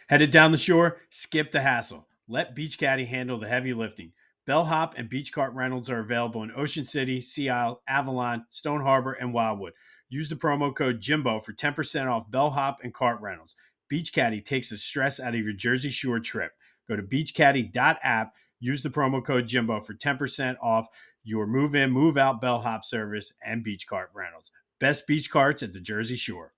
Headed down the shore? Skip the hassle. Let Beach Caddy handle the heavy lifting. Bellhop and beach cart rentals are available in Ocean City, Sea Isle, Avalon, Stone Harbor, and Wildwood. Use the promo code Jimbo for 10% off bellhop and cart rentals. Beach Caddy takes the stress out of your Jersey Shore trip. Go to beachcaddy.app. Use the promo code Jimbo for 10% off your move-in, move-out bellhop service and beach cart rentals. Best beach carts at the Jersey Shore.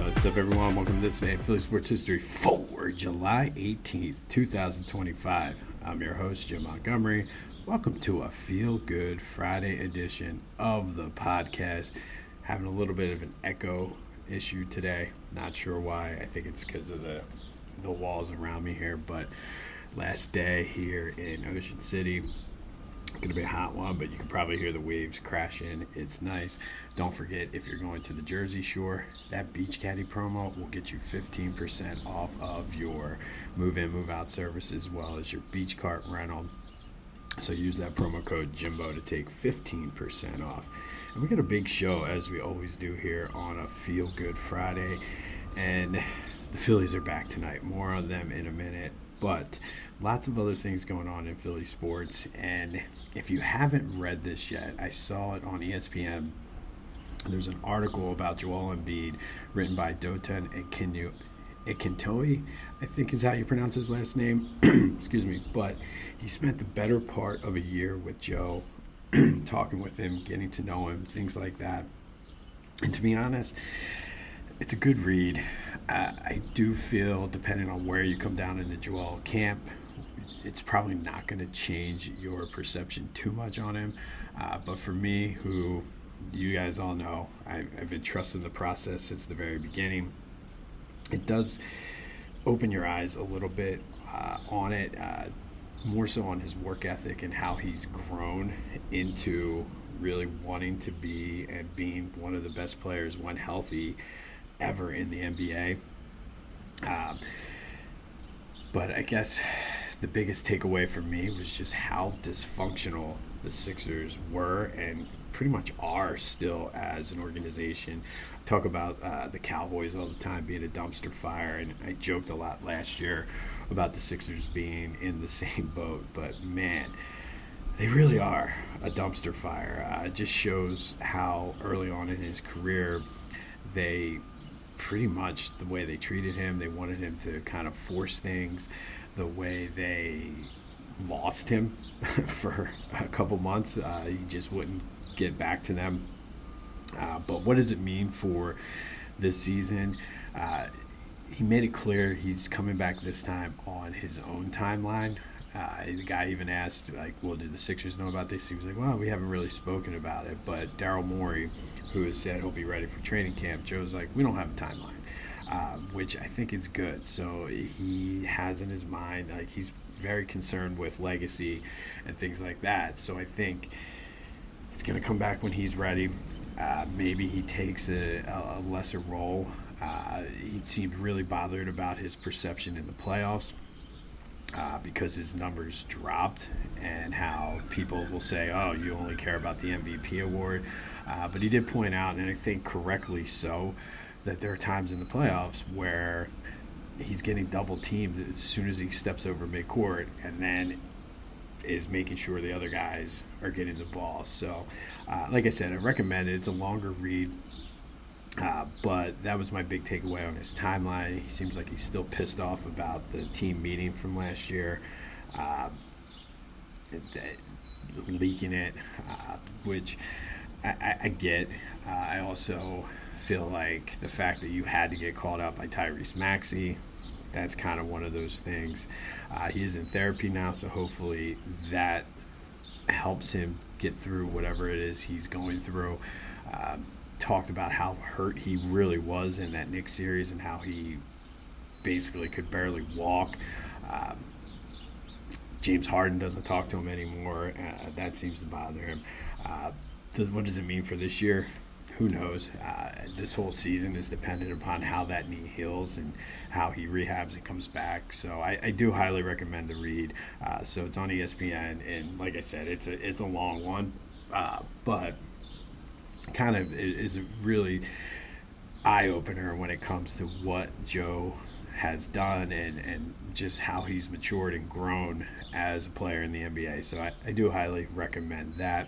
What's up, everyone? Welcome to this day in Philly Sports History for July 18th, 2025. I'm your host, Jim Montgomery. Welcome to a Feel Good Friday edition of the podcast. Having a little bit of an echo issue today. Not sure why. I think it's because of the walls around me here, but last day here in Ocean City. Going to be a hot one, but you can probably hear the waves crashing. It's nice. Don't forget, if you're going to the Jersey Shore, that Beach Caddy promo will get you 15% off of your move-in, move-out service as well as your beach cart rental. So use that promo code Jimbo to take 15% off. And we got a big show, as we always do here on a Feel Good Friday. And the Phillies are back tonight. More on them in a minute. But lots of other things going on in Philly sports. And if you haven't read this yet, I saw it on ESPN. There's an article about Joel Embiid written by Dotan Ikintoye, I think is how you pronounce his last name. Excuse me. But he spent the better part of a year with Joe, talking with him, getting to know him, things like that. And to be honest, it's a good read. I do feel, depending on where you come down in the Joel camp, it's probably not going to change your perception too much on him. But for me, who you guys all know, I've been trusting the process since the very beginning. It does open your eyes a little bit on it, more so on his work ethic and how he's grown into really wanting to be and being one of the best players when healthy ever in the NBA. But I guess the biggest takeaway for me was just how dysfunctional the Sixers were and pretty much are still as an organization. I talk about the Cowboys all the time being a dumpster fire, and I joked a lot last year about the Sixers being in the same boat, but man, they really are a dumpster fire. It just shows how early on in his career they pretty much, the way they treated him, they wanted him to kind of force things, the way they lost him for a couple months. He just wouldn't get back to them. But what does it mean for this season? He made it clear he's coming back this time on his own timeline. The guy even asked, well, did the Sixers know about this? He was like, well, we haven't really spoken about it. But Daryl Morey, who has said he'll be ready for training camp, Joe's like, we don't have a timeline, which I think is good. So he has in his mind, he's very concerned with legacy and things like that. So I think he's going to come back when he's ready. Maybe he takes a lesser role. He seemed really bothered about his perception in the playoffs. Because his numbers dropped and how people will say, oh, you only care about the MVP award. But he did point out, and I think correctly so, that there are times in the playoffs where he's getting double teamed as soon as he steps over midcourt and then is making sure the other guys are getting the ball. So, like I said, I recommend it. It's a longer read. But that was my big takeaway on his timeline. He seems like he's still pissed off about the team meeting from last year, leaking it, which I get. I also feel like the fact that you had to get called out by Tyrese Maxey, that's kind of one of those things. He is in therapy now, so hopefully that helps him get through whatever it is he's going through. Talked about how hurt he really was in that Knicks series and how he basically could barely walk. James Harden doesn't talk to him anymore. That seems to bother him. What does it mean for this year? who knows? This whole season is dependent upon how that knee heals and how he rehabs and comes back. So I do highly recommend the read. So it's on ESPN, and like I said, it's a long one, but kind of is a really eye-opener when it comes to what Joe has done and just how he's matured and grown as a player in the NBA. So I do highly recommend that.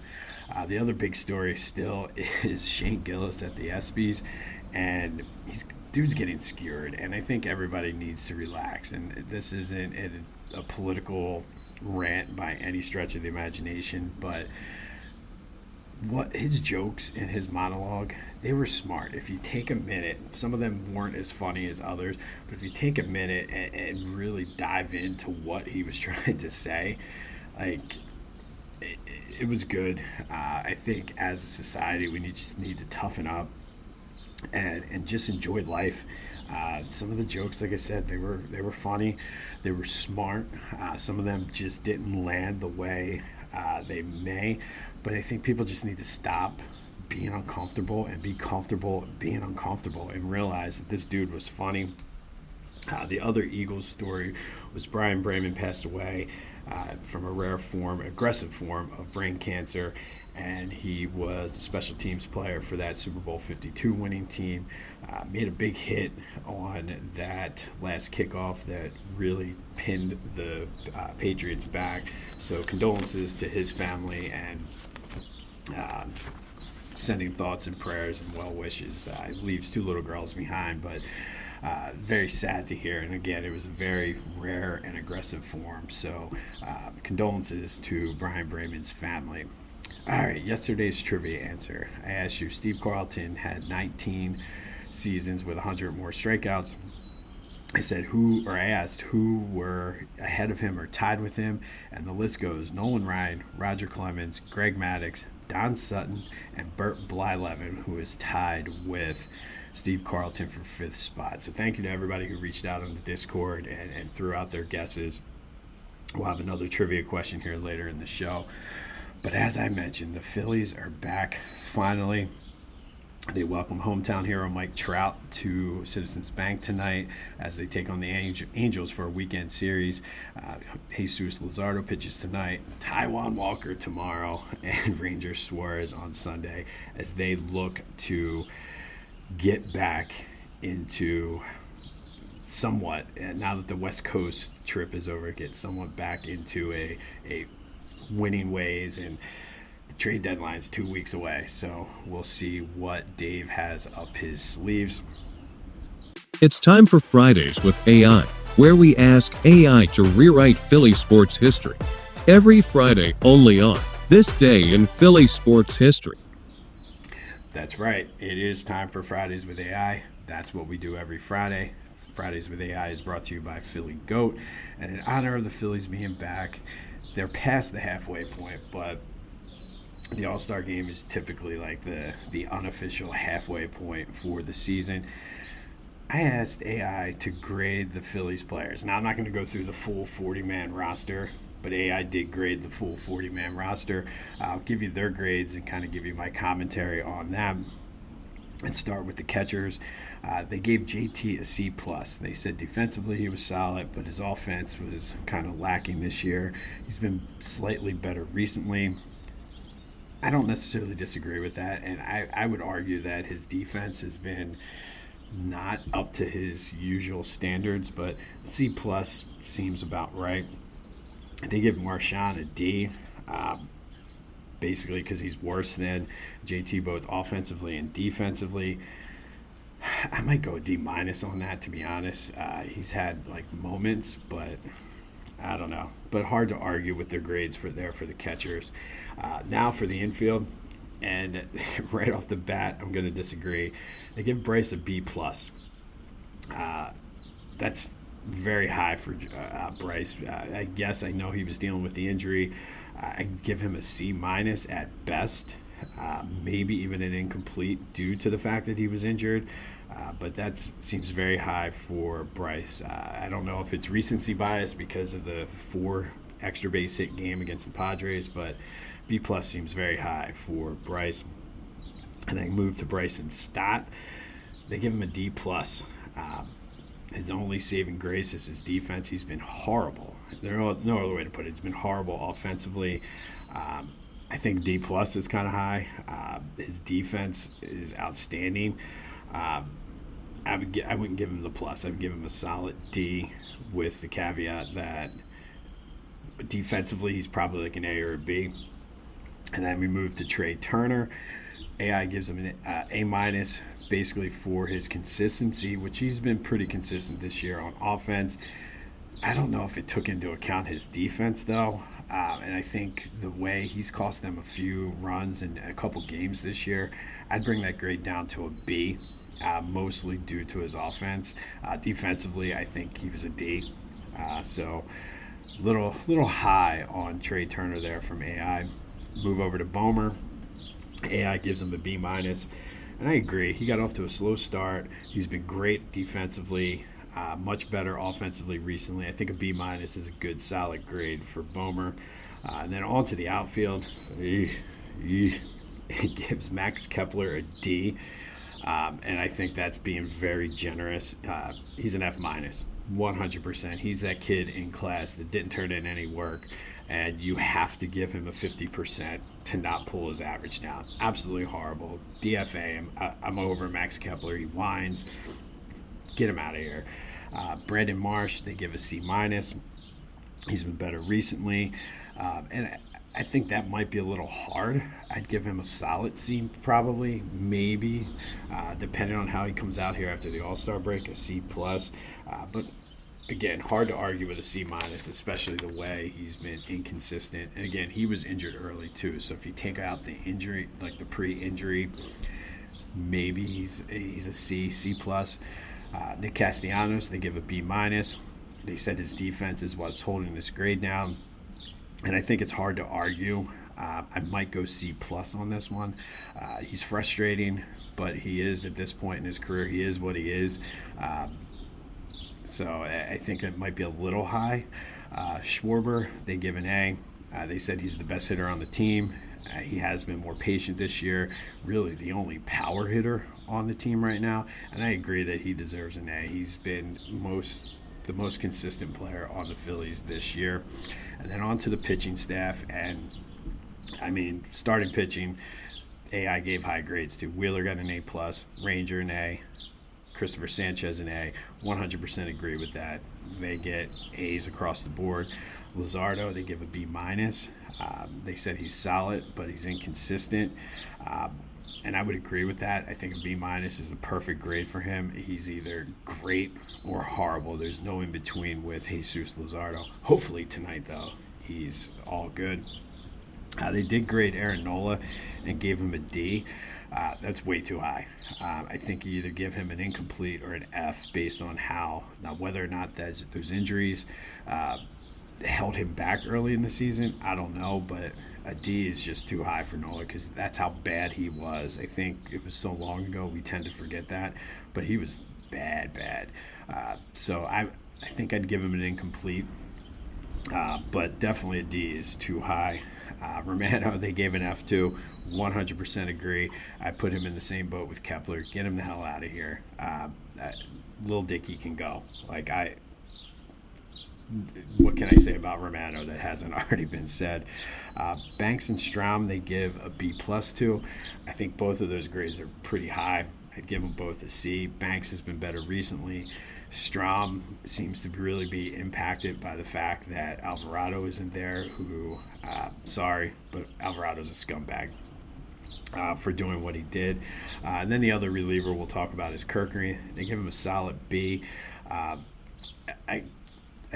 The other big story still is Shane Gillis at the ESPYs, and dude's getting skewered, and I think everybody needs to relax. And this isn't a political rant by any stretch of the imagination, but what his jokes and his monologue, they were smart. If you take a minute, some of them weren't as funny as others, but if you take a minute and really dive into what he was trying to say, like, it was good. I think as a society, we just need to toughen up and just enjoy life. Some of the jokes, like I said, they were funny, they were smart. Some of them just didn't land the way they may, but I think people just need to stop being uncomfortable and be comfortable being uncomfortable and realize that this dude was funny. The other Eagles story was Brian Bremen passed away from a rare form, aggressive form of brain cancer, and he was a special teams player for that Super Bowl 52 winning team. Made a big hit on that last kickoff that really pinned the Patriots back. So condolences to his family, and sending thoughts and prayers and well wishes. He leaves 2 little girls behind, but very sad to hear. And again, it was a very rare and aggressive form. So condolences to Brian Bremen's family. All right, yesterday's trivia answer. I asked you, Steve Carlton had 19 seasons with 100 more strikeouts. I asked who were ahead of him or tied with him, and the list goes Nolan Ryan, Roger Clemens, Greg Maddux, Don Sutton, and Bert Blyleven, who is tied with Steve Carlton for 5th spot. So thank you to everybody who reached out on the Discord and threw out their guesses. We'll have another trivia question here later in the show. But as I mentioned, the Phillies are back finally. They welcome hometown hero Mike Trout to Citizens Bank tonight as they take on the Angels for a weekend series. Jesus Luzardo pitches tonight, Taijuan Walker tomorrow, and Ranger Suarez on Sunday as they look to get back into somewhat, and now that the West Coast trip is over, get somewhat back into a winning ways, and the trade deadline's 2 weeks away, so we'll see what Dave has up his sleeves. It's time for Fridays with AI, where we ask AI to rewrite Philly sports history. Every Friday only on This Day in Philly Sports History. That's right, it is time for Fridays with AI. That's what we do every Friday. Fridays with AI is brought to you by Philly Goat, and in honor of the Phillies being back, they're past the halfway point, but the All-Star game is typically like the unofficial halfway point for the season. I asked AI to grade the Phillies players. Now, I'm not going to go through the full 40-man roster, but AI did grade the full 40-man roster. I'll give you their grades and kind of give you my commentary on them. And start with the catchers. They gave JT a C+. They said defensively he was solid, but his offense was kind of lacking this year. He's been slightly better recently. I don't necessarily disagree with that, and I would argue that his defense has been not up to his usual standards, but C+ seems about right. They give Marchand a D. Basically because he's worse than JT both offensively and defensively. I might go a D- on that, to be honest. He's had like moments, but I don't know. But hard to argue with their grades for the catchers. Now for the infield, and right off the bat, I'm going to disagree. They give Bryce a B+. That's very high for Bryce. I guess I know he was dealing with the injury. I give him a C- at best, maybe even an incomplete due to the fact that he was injured. But that seems very high for Bryce. I don't know if it's recency bias because of the 4 extra base hit game against the Padres, but B+ seems very high for Bryce. And then move to Bryson Stott. They give him a D+. His only saving grace is his defense. He's been horrible. There's no other way to put it. He's been horrible offensively. I think D+ is kind of high. His defense is outstanding. I wouldn't give him the plus. I would give him a solid D, with the caveat that defensively he's probably like an A or a B. And then we move to Trey Turner. AI gives him an A-, basically for his consistency, which he's been pretty consistent this year on offense. I don't know if it took into account his defense, though. And I think the way he's cost them a few runs in a couple games this year, I'd bring that grade down to a B, mostly due to his offense. Defensively, I think he was a D. So little high on Trey Turner there from AI. Move over to Bomer. AI gives him a B-. And I agree. He got off to a slow start. He's been great defensively, much better offensively recently. I think a B- is a good, solid grade for Bomer. And then on to the outfield. It gives Max Kepler a D. And I think that's being very generous. He's an F-, 100%. He's that kid in class that didn't turn in any work, and you have to give him a 50% to not pull his average down. Absolutely horrible. DFA him. I'm over Max Kepler. He whines. Get him out of here. Brandon Marsh, they give a C-. He's been better recently. And I think that might be a little hard. I'd give him a solid C, probably, maybe, depending on how he comes out here after the All-Star break, a C+. But again, hard to argue with a C-, especially the way he's been inconsistent. And again, he was injured early too. So if you take out the injury, like the pre-injury, maybe he's a C+. Nick Castellanos, they give a B-. They said his defense is what's holding this grade down. And I think it's hard to argue. I might go C+ on this one. He's frustrating, but he is, at this point in his career, he is what he is. So I think it might be a little high. Schwarber, they give an A. They said he's the best hitter on the team. He has been more patient this year, really the only power hitter on the team right now. And I agree that he deserves an A. He's been the most consistent player on the Phillies this year. And then on to the pitching staff. And, I mean, starting pitching, AI gave high grades to. Wheeler got an A+, Ranger an A, Christopher Sanchez an A. 100% agree with that. They get A's across the board. Luzardo, they give a B-. They said he's solid, but he's inconsistent. And I would agree with that. I think a B- is the perfect grade for him. He's either great or horrible. There's no in between with Jesus Luzardo. Hopefully tonight, though, he's all good. They did grade Aaron Nola and gave him a D. That's way too high. I think you either give him an incomplete or an F based on whether or not those injuries held him back early in the season. I don't know, but a D is just too high for Nola because that's how bad he was. I think it was so long ago we tend to forget that, but he was bad. So I think I'd give him an incomplete, but definitely a D is too high. Romano, they gave an F to. 100% agree. I put him in the same boat with Kepler. Get him the hell out of here. Lil Dicky can go. What can I say about Romano that hasn't already been said? Banks and Strahm, they give a B+ to. I think both of those grades are pretty high. I'd give them both a C. Banks has been better recently. Strahm seems to really be impacted by the fact that Alvarado isn't there, who, sorry, but Alvarado's a scumbag for doing what he did. And then the other reliever we'll talk about is Kirkery. They give him a solid B. I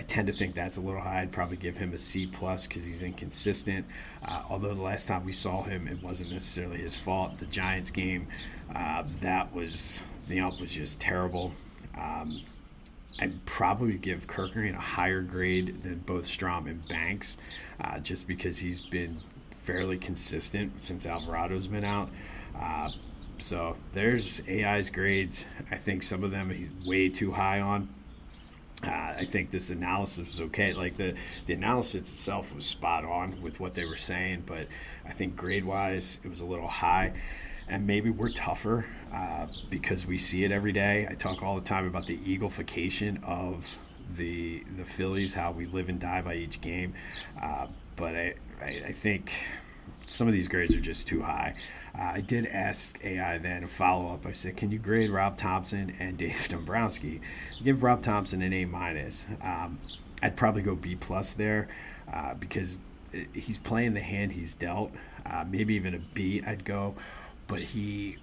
tend to think that's a little high. I'd probably give him a C+ because he's inconsistent. Although the last time we saw him, it wasn't necessarily his fault. The Giants game, the ump was just terrible. I'd probably give Kirkery a higher grade than both Strahm and Banks, just because he's been fairly consistent since Alvarado's been out. So there's AI's grades. I think some of them he's way too high on. I think this analysis was okay. The analysis itself was spot on with what they were saying, but I think grade-wise it was a little high. and maybe we're tougher because we see it every day. I talk all the time about the eagleification of the Phillies, how we live and die by each game. But I think some of these grades are just too high. I did ask AI then a follow-up. I said, can you grade Rob Thompson and Dave Dombrowski? Give Rob Thompson an A-. I'd probably go B+ there because he's playing the hand he's dealt. Maybe even a B I'd go. But he'd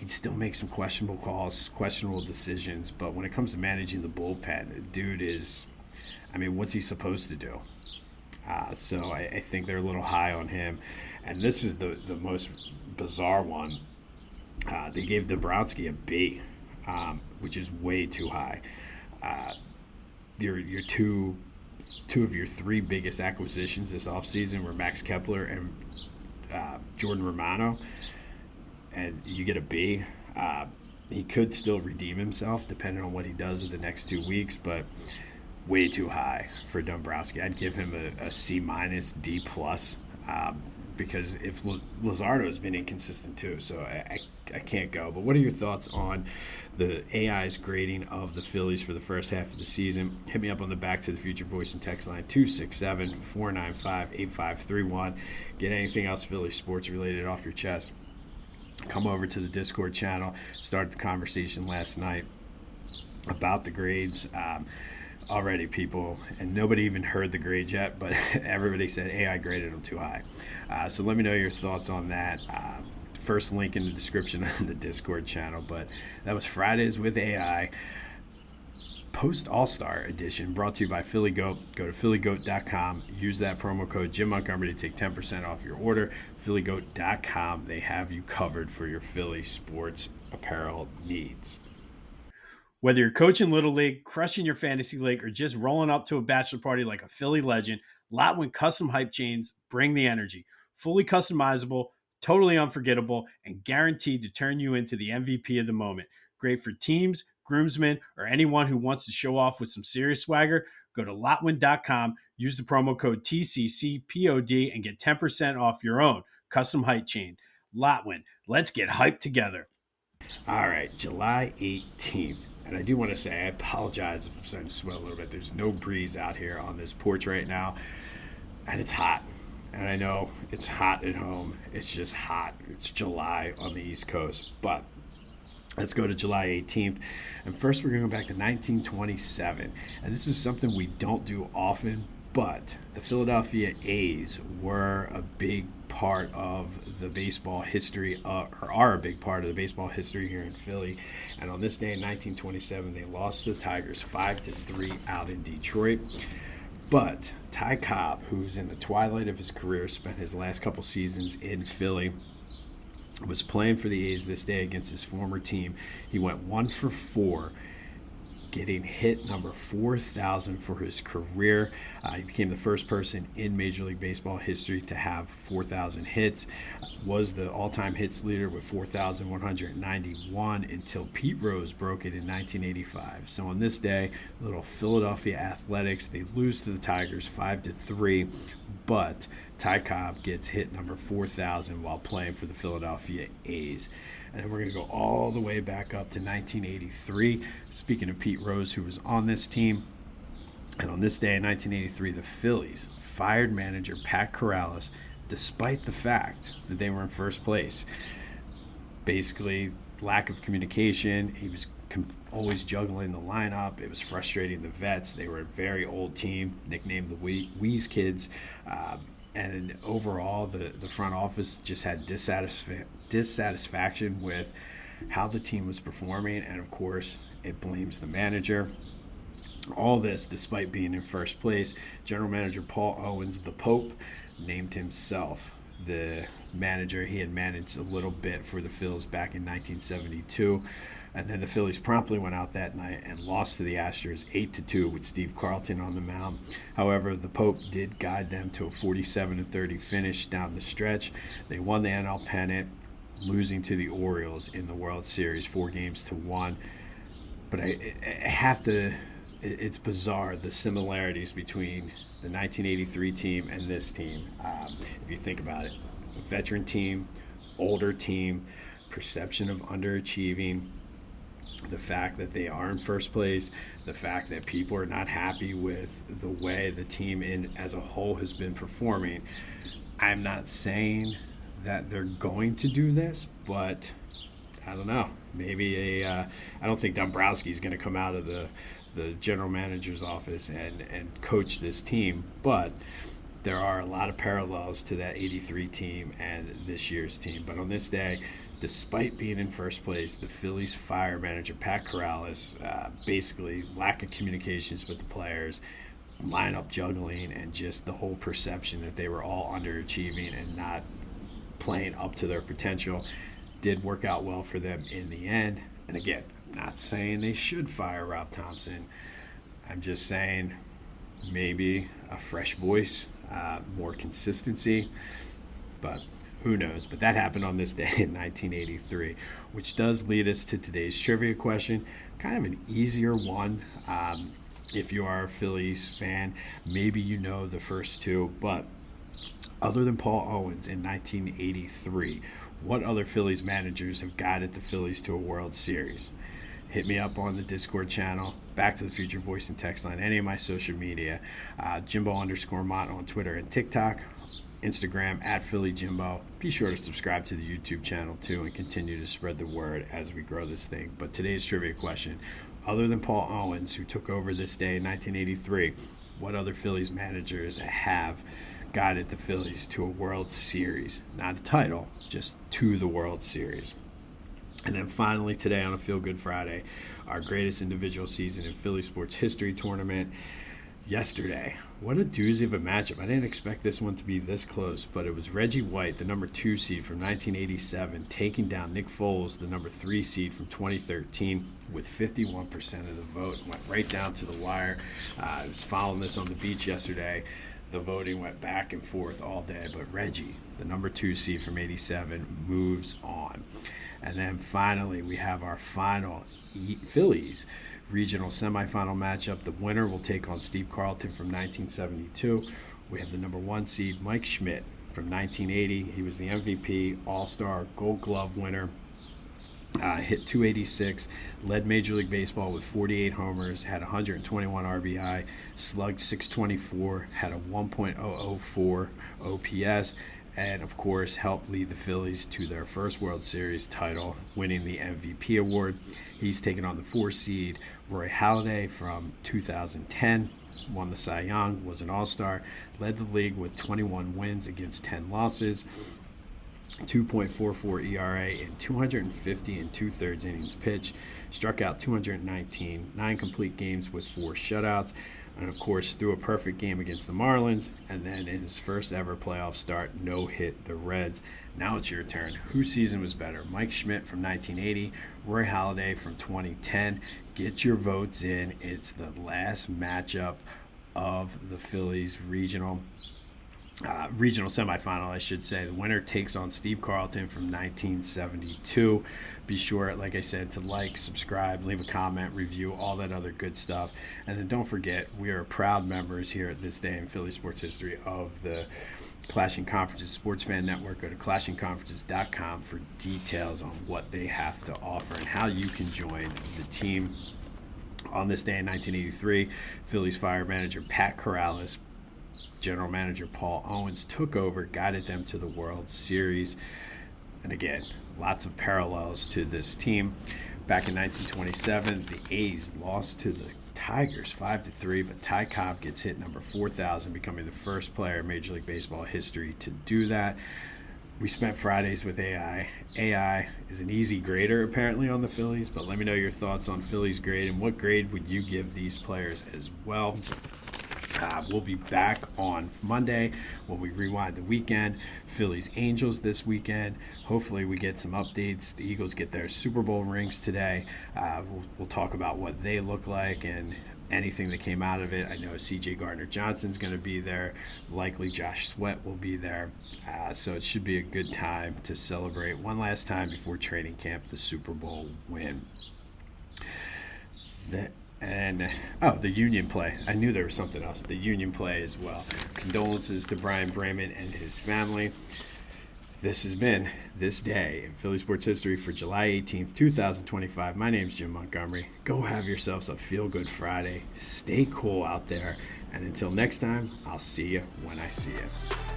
still make some questionable calls, questionable decisions. But when it comes to managing the bullpen, dude is, what's he supposed to do? So I think they're a little high on him. And this is the most bizarre one. They gave Dombrowski a B, which is way too high. Your two of your three biggest acquisitions this offseason were Max Kepler and Jordan Romano, and you get a B. He could still redeem himself depending on what he does in the next 2 weeks, but way too high for Dombrowski. I'd give him a C-, D+, because if Luzardo has been inconsistent too, so I can't go. But what are your thoughts on the AI's grading of the Phillies for the first half of the season? Hit me up on the Back to the Future voice and text line 267-495-8531. Get anything else Philly sports related off your chest. Come over to the Discord channel. Started the conversation last night about the grades. Already people, and nobody even heard the grades yet, but everybody said AI graded them too high. So let me know your thoughts on that. First link in the description of the Discord channel. But that was Fridays with AI, post All-Star edition, brought to you by Philly Goat. Go to phillygoat.com. Use that promo code Jim Montgomery to take 10% off your order. phillygoat.com. They have you covered for your Philly sports apparel needs. Whether you're coaching Little League, crushing your fantasy league, or just rolling up to a bachelor party like a Philly legend, Lotwin Custom Hype Chains bring the energy. Fully customizable, totally unforgettable, and guaranteed to turn you into the MVP of the moment. Great for teams, groomsmen, or anyone who wants to show off with some serious swagger. Go to Lotwin.com, use the promo code TCCPOD, and get 10% off your own custom hype chain. Lotwin, let's get hyped together. All right, July 18th. And I do want to say, I apologize if I'm starting to sweat a little bit. There's no breeze out here on this porch right now, and it's hot. And I know it's hot at home. It's just hot. It's July on the East Coast. But let's go to July 18th. And first, we're going to go back to 1927. And this is something we don't do often, but the Philadelphia A's were a big part of the baseball history, or are a big part of the baseball history here in Philly. And on this day in 1927, they lost to the Tigers 5-3 out in Detroit. But Ty Cobb, who's in the twilight of his career, spent his last couple seasons in Philly, was playing for the A's this day against his former team. He went 1 for 4, getting hit number 4,000 for his career. He became the first person in Major League Baseball history to have 4,000 hits. Was the all-time hits leader with 4,191 until Pete Rose broke it in 1985. So on this day, little Philadelphia Athletics, they lose to the Tigers 5-3, but Ty Cobb gets hit number 4,000 while playing for the Philadelphia A's. And then we're going to go all the way back up to 1983. Speaking of Pete Rose, who was on this team. And on this day in 1983, the Phillies fired manager Pat Corrales, despite the fact that they were in first place. Basically, lack of communication. He was always juggling the lineup. It was frustrating the vets. They were a very old team, nicknamed the Wheeze Kids. And overall, the front office just had dissatisfaction with how the team was performing. And, of course, it blames the manager. All this despite being in first place. General manager Paul Owens, the Pope, named himself the manager. He had managed a little bit for the Phillies back in 1972. And then the Phillies promptly went out that night and lost to the Astros 8-2 with Steve Carlton on the mound. However, the Pope did guide them to a 47-30 finish down the stretch. They won the NL pennant, losing to the Orioles in the World Series 4-1. But I have to, it's bizarre, the similarities between the 1983 team and this team. If you think about it, a veteran team, older team, perception of underachieving, the fact that they are in first place, the fact that people are not happy with the way the team as a whole has been performing. I'm not saying that they're going to do this, but I don't know. Maybe I don't think Dombrowski is going to come out of the general manager's office and coach this team, but there are a lot of parallels to that 83 team and this year's team. But on this day, despite being in first place, the Phillies fire manager Pat Corrales, basically lack of communications with the players, lineup juggling, and just the whole perception that they were all underachieving and not playing up to their potential, did work out well for them in the end. And again, not saying they should fire Rob Thompson. I'm just saying maybe a fresh voice, more consistency, but who knows? But that happened on this day in 1983, which does lead us to today's trivia question. Kind of an easier one. If you are a Phillies fan, maybe you know the first two, but other than Paul Owens in 1983, what other Phillies managers have guided the Phillies to a World Series? Hit me up on the Discord channel, Back to the Future voice and text line, any of my social media, Jimbo_Mott on Twitter and TikTok, Instagram @PhillyJimbo. Be sure to subscribe to the YouTube channel too and continue to spread the word as we grow this thing. But today's trivia question, other than Paul Owens, who took over this day in 1983, what other Phillies managers have guided the Phillies to a World Series? Not a title, just to the World Series. And then finally today on a Feel Good Friday, our greatest individual season in Philly sports history tournament. Yesterday, what a doozy of a matchup. I didn't expect this one to be this close, but it was Reggie White, the number 2 seed from 1987, taking down Nick Foles, the number 3 seed from 2013, with 51% of the vote. Went right down to the wire. I was following this on the beach yesterday. The voting went back and forth all day, but Reggie, the number 2 seed from 87, moves on. And then finally, we have our final Phillies Regional Semifinal matchup. The winner will take on Steve Carlton from 1972. We have the number 1 seed, Mike Schmidt, from 1980. He was the MVP, All-Star, Gold Glove winner. Hit 286, led Major League Baseball with 48 homers, had 121 RBI, slugged 624, had a 1.004 OPS, and of course helped lead the Phillies to their first World Series title, winning the MVP award. He's taken on the 4 seed Roy Halladay from 2010, won the Cy Young, was an All-Star, led the league with 21 wins against 10 losses, 2.44 ERA in 250 and 2/3 innings pitched, struck out 219, 9 complete games with 4 shutouts, and of course threw a perfect game against the Marlins, and then in his first ever playoff start, no-hit the Reds. Now it's your turn. Whose season was better? Mike Schmidt from 1980, Roy Halladay from 2010. Get your votes in. It's the last matchup of the Phillies regional semifinal, I should say. The winner takes on Steve Carlton from 1972. Be sure, like I said, to like, subscribe, leave a comment, review, all that other good stuff. And then don't forget, we are proud members here at this day in Philly sports history of the Clashing Conferences Sports Fan Network. Go to clashingconferences.com for details on what they have to offer and how you can join the team. On this day in 1983, Phillies fire manager Pat Corrales, general manager Paul Owens took over, guided them to the World Series. And again, lots of parallels to this team. Back in 1927, the A's lost to the Tigers 5-3, but Ty Cobb gets hit number 4,000, becoming the first player in Major League Baseball history to do that. We spent Fridays with AI. AI is an easy grader apparently on the Phillies, but let me know your thoughts on Phillies grade and what grade would you give these players as well. We'll be back on Monday when we rewind the weekend. Phillies Angels this weekend. Hopefully we get some updates. The Eagles get their Super Bowl rings today. We'll talk about what they look like and anything that came out of it. I know CJ Gardner-Johnson's going to be there. Likely Josh Sweat will be there. So it should be a good time to celebrate one last time before training camp the Super Bowl win. The Union play. I knew there was something else. The Union play as well. Condolences to Brian Bremen and his family. This has been This Day in Philly Sports History for July 18th, 2025. My name's Jim Montgomery. Go have yourselves a feel-good Friday. Stay cool out there. And until next time, I'll see you when I see you.